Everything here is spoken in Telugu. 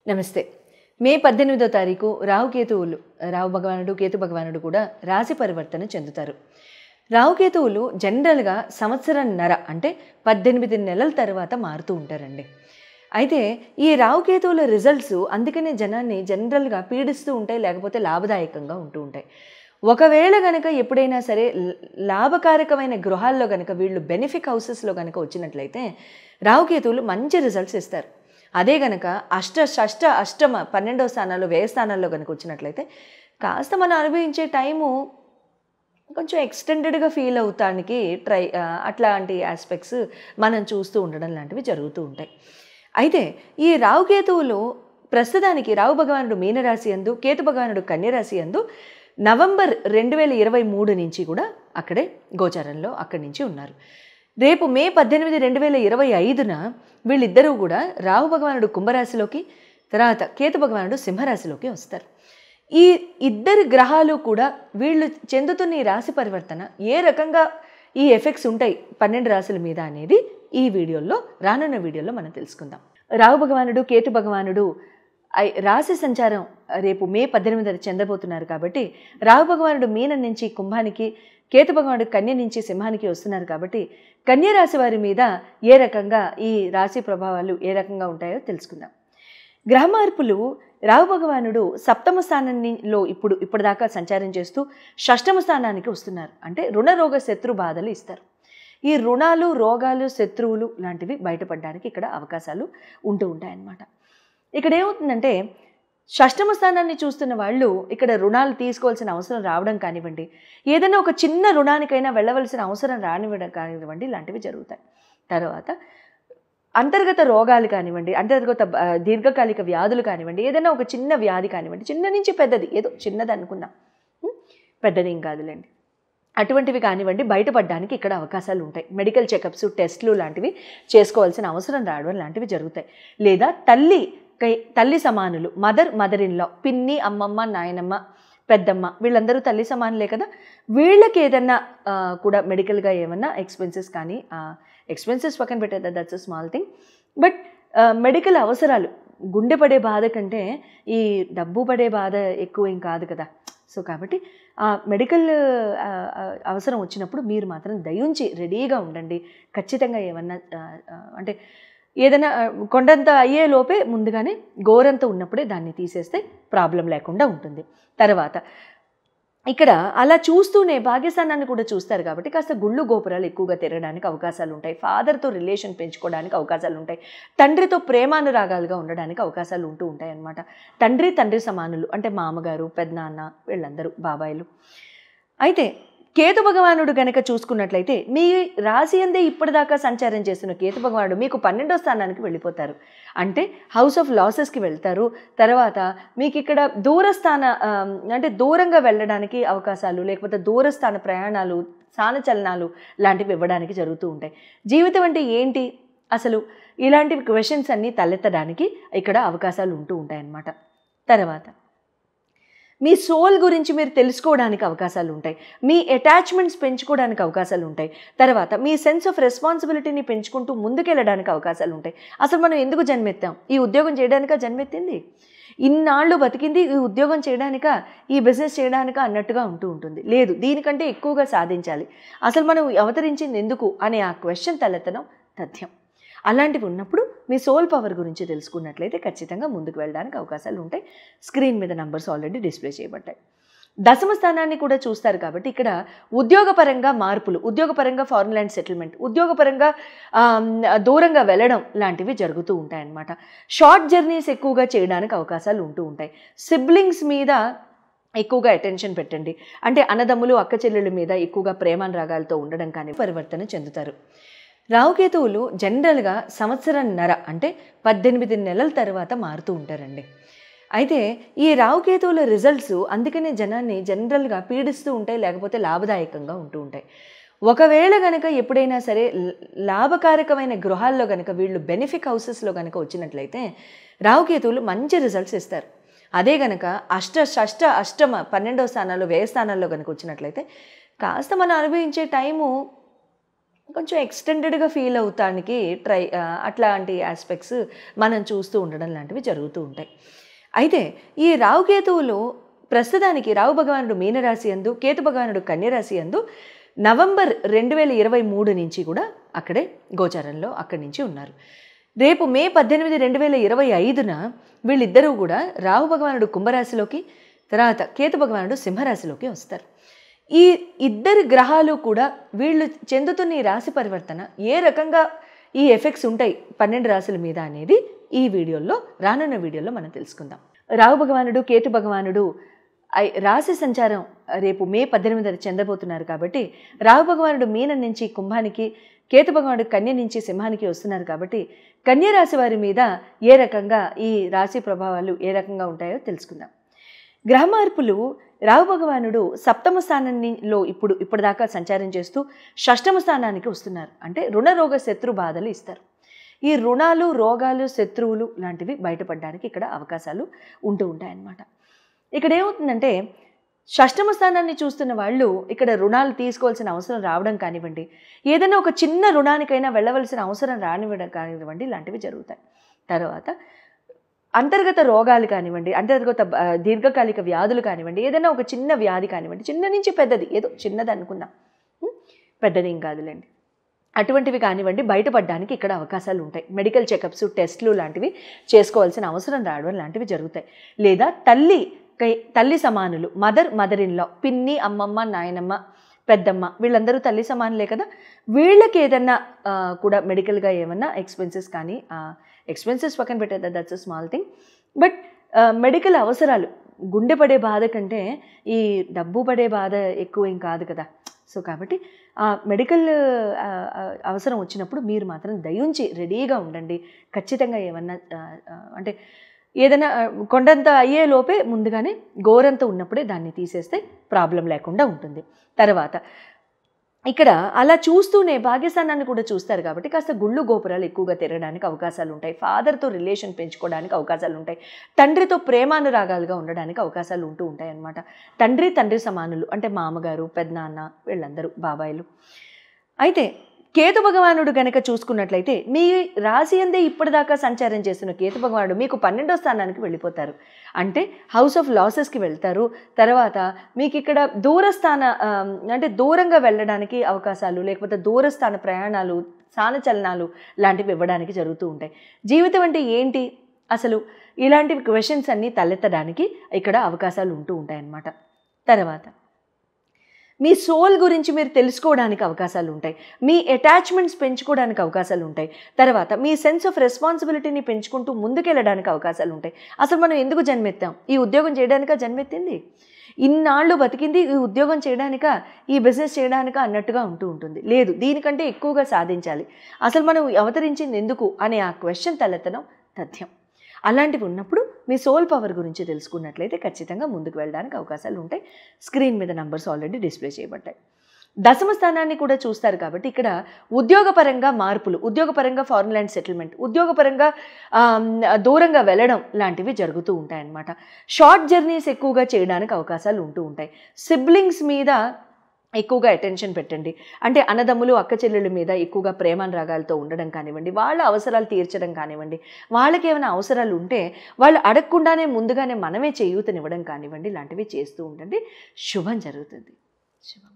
నమస్తే. మే 18వ తారీఖు రాహుకేతువులు రాహు భగవానుడు కేతు భగవానుడు కూడా రాశి పరివర్తన చెందుతారు. రాహుకేతువులు జనరల్గా సంవత్సరంన్నర అంటే 18 నెలల తర్వాత మారుతూ ఉంటారండి. అయితే ఈ రాహుకేతువుల రిజల్ట్స్ అందుకనే జనాన్ని జనరల్గా పీడిస్తూ ఉంటాయి, లేకపోతే లాభదాయకంగా ఉంటూ ఉంటాయి. ఒకవేళ గనక ఎప్పుడైనా సరే లాభకారకమైన గృహాల్లో గనక వీళ్ళు బెనిఫిక్ హౌసెస్లో గనక వచ్చినట్లయితే రాహుకేతువులు మంచి రిజల్ట్స్ ఇస్తారు. అదే గనక షష్ట అష్టమ 12వ స్థానాల్లో వ్యయ స్థానాల్లో కనుక వచ్చినట్లయితే కాస్త మనం అనుభవించే టైము కొంచెం ఎక్స్టెండెడ్గా ఫీల్ అవుతానికి అట్లాంటి ఆస్పెక్ట్స్ మనం చూస్తూ ఉండడం లాంటివి జరుగుతూ ఉంటాయి. అయితే ఈ రాహుకేతువులు ప్రస్తుతానికి రాహు భగవానుడు మీనరాశి యందు, కేతు భగవానుడు కన్యరాశి యందు నవంబర్ 2023 నుంచి కూడా అక్కడే గోచారంలో అక్కడి నుంచి ఉన్నారు. రేపు మే 18, 2025న వీళ్ళిద్దరూ కూడా రాహు భగవానుడు కుంభరాశిలోకి, తర్వాత కేతు భగవానుడు సింహరాశిలోకి వస్తారు. ఈ ఇద్దరు గ్రహాలు కూడా వీళ్ళు చెందుతున్న ఈ రాశి పరివర్తన ఏ రకంగా ఈ ఎఫెక్ట్స్ ఉంటాయి 12 రాశుల మీద అనేది ఈ వీడియోలో రానున్న వీడియోలో మనం తెలుసుకుందాం. రాహు భగవానుడు కేతు భగవానుడు రాశి సంచారం రేపు మే 18 చెందబోతున్నారు కాబట్టి రాహు భగవానుడు మీనం నుంచి కుంభానికి, కేతు భగవానుడు కన్య నుంచి సింహానికి వస్తున్నారు కాబట్టి కన్య రాశి వారి మీద ఏ రకంగా ఈ రాశి ప్రభావాలు ఏ రకంగా ఉంటాయో తెలుసుకుందాం. గ్రహ మార్పులు రాహు భగవానుడు సప్తమ స్థానంలో ఇప్పటిదాకా సంచారం చేస్తూ షష్టమ స్థానానికి వస్తున్నారు. అంటే రుణ రోగ శత్రు బాధలు ఇస్తారు. ఈ రుణాలు, రోగాలు, శత్రువులు లాంటివి బయటపడడానికి ఇక్కడ అవకాశాలు ఉంటూ ఉంటాయన్నమాట. ఇక్కడ ఏమవుతుందంటే షష్టమ స్థానాన్ని చూస్తున్న వాళ్ళు ఇక్కడ రుణాలు తీసుకోవాల్సిన అవసరం రావడం కానివ్వండి, ఏదైనా ఒక చిన్న రుణానికైనా వెళ్ళవలసిన అవసరం రానివ్వడం కానివ్వండి, ఇలాంటివి జరుగుతాయి. తర్వాత అంతర్గత రోగాలు కానివ్వండి, అంతర్గత దీర్ఘకాలిక వ్యాధులు కానివ్వండి, ఏదైనా ఒక చిన్న వ్యాధి కానివ్వండి, చిన్న నుంచి పెద్దది, ఏదో చిన్నది అనుకుందాం, పెద్దది ఏం కాదులేండి, అటువంటివి కానివ్వండి బయటపడడానికి ఇక్కడ అవకాశాలు ఉంటాయి. మెడికల్ చెకప్స్, టెస్టులు లాంటివి చేసుకోవాల్సిన అవసరం రావడం లాంటివి జరుగుతాయి. లేదా తల్లి సమానులు, మదర్ ఇన్ లా, పిన్ని, అమ్మమ్మ, నాయనమ్మ, పెద్దమ్మ వీళ్ళందరూ తల్లి సమానులే కదా, వీళ్ళకి ఏదన్నా కూడా మెడికల్గా ఏమన్నా ఎక్స్పెన్సెస్ కానీ, ఎక్స్పెన్సెస్ పక్కన పెట్టేదా, that's a small thing, but medical అవసరాలు, గుండె పడే బాధ కంటే ఈ డబ్బు పడే బాధ ఎక్కువ ఏం కాదు కదా. సో కాబట్టి ఆ మెడికల్ అవసరం వచ్చినప్పుడు మీరు మాత్రం దయించి రెడీగా ఉండండి. ఖచ్చితంగా ఏమన్నా అంటే ఏదైనా కొండంత అయ్యే లోపే ముందుగానే గోరంత ఉన్నప్పుడే దాన్ని తీసేస్తే ప్రాబ్లం లేకుండా ఉంటుంది. తర్వాత ఇక్కడ అలా చూస్తూనే భాగ్యస్థానాన్ని కూడా చూస్తారు కాబట్టి కాస్త గుళ్ళు గోపురాలు ఎక్కువగా తిరగడానికి అవకాశాలు ఉంటాయి. ఫాదర్తో రిలేషన్ పెంచుకోవడానికి అవకాశాలు ఉంటాయి. తండ్రితో ప్రేమానురాగాలుగా ఉండడానికి అవకాశాలు ఉంటూ ఉంటాయి అన్నమాట. తండ్రి సమానులు అంటే మామగారు, పెద్దనాన్న, వీళ్ళందరూ బాబాయిలు. అయితే కేతు భగవానుడు కనుక చూసుకున్నట్లయితే మీ రాశి అందే ఇప్పటిదాకా సంచారం చేస్తున్న కేతు భగవానుడు మీకు 12వ స్థానానికి వెళ్ళిపోతారు. అంటే హౌస్ ఆఫ్ లాసెస్కి వెళ్తారు. తర్వాత మీకు ఇక్కడ అంటే దూరంగా వెళ్ళడానికి అవకాశాలు, లేకపోతే దూరస్థాన ప్రయాణాలు, స్థానచలనాలు లాంటివి ఇవ్వడానికి జరుగుతూ ఉంటాయి. జీవితం అంటే ఏంటి అసలు, ఇలాంటి క్వశ్చన్స్ అన్నీ తలెత్తడానికి ఇక్కడ అవకాశాలు ఉంటూ ఉంటాయన్నమాట. తర్వాత మీ సోల్ గురించి మీరు తెలుసుకోవడానికి అవకాశాలు ఉంటాయి. మీ అటాచ్మెంట్స్ పెంచుకోవడానికి అవకాశాలు ఉంటాయి. తర్వాత మీ సెన్స్ ఆఫ్ రెస్పాన్సిబిలిటీని పెంచుకుంటూ ముందుకెళ్ళడానికి అవకాశాలు ఉంటాయి. అసలు మనం ఎందుకు జన్మెత్తాం? ఈ ఉద్యోగం చేయడానికా జన్మెత్తింది? ఇన్నాళ్ళు బతికింది ఈ ఉద్యోగం చేయడానికా, ఈ బిజినెస్ చేయడానికా అన్నట్టుగా ఉంటూ ఉంటుంది. లేదు, దీనికంటే ఎక్కువగా సాధించాలి, అసలు మనం అవతరించింది ఎందుకు అనే ఆ క్వశ్చన్ తలెత్తడం తథ్యం. అలాంటివి ఉన్నప్పుడు మీ సోల్ పవర్ గురించి తెలుసుకున్నట్లయితే ఖచ్చితంగా ముందుకు వెళ్ళడానికి అవకాశాలు ఉంటాయి. స్క్రీన్ మీద నంబర్స్ ఆల్రెడీ డిస్ప్లే చేయబడ్డాయి. దశమ స్థానాన్ని కూడా చూస్తారు కాబట్టి ఇక్కడ ఉద్యోగపరంగా మార్పులు, ఉద్యోగపరంగా ఫారెన్ ల్యాండ్ సెటిల్మెంట్, ఉద్యోగపరంగా దూరంగా వెళ్ళడం లాంటివి జరుగుతూ ఉంటాయన్నమాట. షార్ట్ జర్నీస్ ఎక్కువగా చేయడానికి అవకాశాలు ఉంటూ ఉంటాయి. సిబ్లింగ్స్ మీద ఎక్కువగా అటెన్షన్ పెట్టండి. అంటే అన్నదమ్ములు, అక్క చెల్లెళ్ళ మీద ఎక్కువగా ప్రేమానురాగాలతో ఉండడం కానీ పరివర్తన చెందుతారు. రాహుకేతువులు జనరల్గా సంవత్సరంన్నర అంటే 18 నెలల తర్వాత మారుతూ ఉంటారండి. అయితే ఈ రాహుకేతువుల రిజల్ట్స్ అందుకనే జనాన్ని జనరల్గా పీడిస్తూ ఉంటాయి, లేకపోతే లాభదాయకంగా ఉంటూ ఉంటాయి. ఒకవేళ గనక ఎప్పుడైనా సరే లాభకారకమైన గృహాల్లో గనక వీళ్ళు బెనిఫిక్ హౌసెస్లో కనుక వచ్చినట్లయితే రాహుకేతువులు మంచి రిజల్ట్స్ ఇస్తారు. అదే గనక షష్ట అష్టమ 12వ స్థానాల్లో వ్యయ స్థానాల్లో కనుక వచ్చినట్లయితే కాస్త మనం అనుభవించే టైము కొంచెం ఎక్స్టెండెడ్గా ఫీల్ అవుతానికి అట్లాంటి ఆస్పెక్ట్స్ మనం చూస్తూ ఉండడం లాంటివి జరుగుతూ ఉంటాయి. అయితే ఈ రావుకేతువులు ప్రస్తుతానికి రావు భగవానుడు మీనరాశి యందు, కేతు భగవానుడు కన్యరాశి యందు నవంబర్ 2023 నుంచి కూడా అక్కడే గోచారంలో అక్కడి నుంచి ఉన్నారు. రేపు మే 18, 2025న వీళ్ళిద్దరూ కూడా రావు భగవానుడు కుంభరాశిలోకి, తర్వాత కేతు భగవానుడు సింహరాశిలోకి వస్తారు. ఈ ఇద్దరు గ్రహాలు కూడా వీళ్ళు చెందుతున్న ఈ రాశి పరివర్తన ఏ రకంగా ఈ ఎఫెక్ట్స్ ఉంటాయి 12 రాశుల మీద అనేది ఈ వీడియోలో, రానున్న వీడియోలో మనం తెలుసుకుందాం. రావు భగవానుడు, కేతు భగవానుడు రాశి సంచారం రేపు మే 18 చెందబోతున్నారు కాబట్టి రావు భగవానుడు మీనం నుంచి కుంభానికి, కేతు భగవానుడు కన్య నుంచి సింహానికి వస్తున్నారు కాబట్టి కన్య రాశి వారి మీద ఏ రకంగా ఈ రాశి ప్రభావాలు ఏ రకంగా ఉంటాయో తెలుసుకుందాం. గ్రహ మార్పులు రావు భగవానుడు సప్తమ స్థానంలో ఇప్పటిదాకా సంచారం చేస్తూ షష్టమ స్థానానికి వస్తున్నారు. అంటే రుణరోగ శత్రు బాధలు ఇస్తారు. ఈ రుణాలు, రోగాలు, శత్రువులు లాంటివి బయటపడడానికి ఇక్కడ అవకాశాలు ఉంటూ ఉంటాయన్నమాట. ఇక్కడ ఏమవుతుందంటే షష్టమ స్థానాన్ని చూస్తున్న వాళ్ళు ఇక్కడ రుణాలు తీసుకోవాల్సిన అవసరం రావడం కానివ్వండి, ఏదైనా ఒక చిన్న రుణానికైనా వెళ్ళవలసిన అవసరం రానివ్వడం కానివ్వండి, ఇలాంటివి జరుగుతాయి. తర్వాత అంతర్గత రోగాలు కానివ్వండి, అంతర్గత దీర్ఘకాలిక వ్యాధులు కానివ్వండి, ఏదైనా ఒక చిన్న వ్యాధి కానివ్వండి, చిన్న నుంచి పెద్దది, ఏదో చిన్నది అనుకుందాం, పెద్దది ఏం కాదులేండి, అటువంటివి కానివ్వండి బయటపడడానికి ఇక్కడ అవకాశాలు ఉంటాయి. మెడికల్ చెకప్స్, టెస్టులు లాంటివి చేసుకోవాల్సిన అవసరం రావడం లాంటివి జరుగుతాయి. లేదా తల్లి సమానులు, మదర్ ఇన్ లా, పిన్ని, అమ్మమ్మ, నాయనమ్మ, పెద్దమ్మ, వీళ్ళందరూ తల్లి సమానులే కదా, వీళ్ళకి ఏదన్నా కూడా మెడికల్గా ఏమన్నా ఎక్స్పెన్సెస్ కానీ, ఎక్స్పెన్సెస్ పక్కన పెట్టేదా, that's a small thing, but medical అవసరాలు, గుండె పడే బాధ కంటే ఈ డబ్బు పడే బాధ ఎక్కువ ఏం కాదు కదా. సో కాబట్టి ఆ మెడికల్ అవసరం వచ్చినప్పుడు మీరు మాత్రం దయించి రెడీగా ఉండండి. ఖచ్చితంగా ఏమన్నా అంటే ఏదైనా కొండంత అయ్యే లోపే ముందుగానే గోరంత ఉన్నప్పుడే దాన్ని తీసేస్తే ప్రాబ్లం లేకుండా ఉంటుంది. తర్వాత ఇక్కడ అలా చూస్తూనే భాగ్యస్థానాన్ని కూడా చూస్తారు కాబట్టి కాస్త గుళ్ళు గోపురాలు ఎక్కువగా తిరగడానికి అవకాశాలు ఉంటాయి. ఫాదర్తో రిలేషన్ పెంచుకోవడానికి అవకాశాలు ఉంటాయి. తండ్రితో ప్రేమానురాగాలుగా ఉండడానికి అవకాశాలు ఉంటూ ఉంటాయి అన్నమాట. తండ్రి సమానులు అంటే మామగారు, పెద్దనాన్న, వీళ్ళందరూ బాబాయిలు. అయితే కేతు భగవానుడు కనుక చూసుకున్నట్లయితే మీ రాశి అందే ఇప్పటిదాకా సంచారం చేస్తున్న కేతు భగవానుడు మీకు 12వ స్థానానికి వెళ్ళిపోతారు. అంటే హౌస్ ఆఫ్ లాసెస్కి వెళ్తారు. తర్వాత మీకు ఇక్కడ అంటే దూరంగా వెళ్ళడానికి అవకాశాలు, లేకపోతే దూరస్థాన ప్రయాణాలు, స్థానచలనాలు లాంటివి ఇవ్వడానికి జరుగుతూ ఉంటాయి. జీవితం అంటే ఏంటి అసలు, ఇలాంటివి క్వశ్చన్స్ అన్నీ తలెత్తడానికి ఇక్కడ అవకాశాలు ఉంటూ ఉంటాయన్నమాట. తర్వాత మీ సోల్ గురించి మీరు తెలుసుకోవడానికి అవకాశాలు ఉంటాయి. మీ అటాచ్మెంట్స్ పెంచుకోవడానికి అవకాశాలు ఉంటాయి. తర్వాత మీ సెన్స్ ఆఫ్ రెస్పాన్సిబిలిటీని పెంచుకుంటూ ముందుకెళ్ళడానికి అవకాశాలు ఉంటాయి. అసలు మనం ఎందుకు జన్మెత్తాం? ఈ ఉద్యోగం చేయడానికా జన్మెత్తింది? ఇన్నాళ్ళు బతికింది ఈ ఉద్యోగం చేయడానికా, ఈ బిజినెస్ చేయడానికా అన్నట్టుగా ఉంటూ ఉంటుంది. లేదు, దీనికంటే ఎక్కువగా సాధించాలి, అసలు మనం అవతరించింది ఎందుకు అనే ఆ క్వశ్చన్ తలెత్తడం తథ్యం. అలాంటివి ఉన్నప్పుడు మీ సోల్ పవర్ గురించి తెలుసుకున్నట్లయితే ఖచ్చితంగా ముందుకు వెళ్ళడానికి అవకాశాలు ఉంటాయి. స్క్రీన్ మీద నంబర్స్ ఆల్రెడీ డిస్ప్లే చేయబడ్డాయి. దశమ స్థానాన్ని కూడా చూస్తారు కాబట్టి ఇక్కడ ఉద్యోగపరంగా మార్పులు, ఉద్యోగపరంగా ఫారెన్ ల్యాండ్ సెటిల్మెంట్, ఉద్యోగపరంగా దూరంగా వెళ్ళడం లాంటివి జరుగుతూ ఉంటాయన్నమాట. షార్ట్ జర్నీస్ ఎక్కువగా చేయడానికి అవకాశాలు ఉంటూ ఉంటాయి. సిబ్లింగ్స్ మీద ఎక్కువగా అటెన్షన్ పెట్టండి. అంటే అన్నదమ్ములు, అక్క చెల్లెళ్ళ మీద ఎక్కువగా ప్రేమానురాగాలతో ఉండడం కానివ్వండి, వాళ్ళ అవసరాలు తీర్చడం కానివ్వండి, వాళ్ళకి ఏమైనా అవసరాలు ఉంటే వాళ్ళు అడగకుండానే ముందుగానే మనమే చేయూతనివ్వడం కానివ్వండి, ఇలాంటివి చేస్తూ ఉండండి. శుభం జరుగుతుంది. శుభం.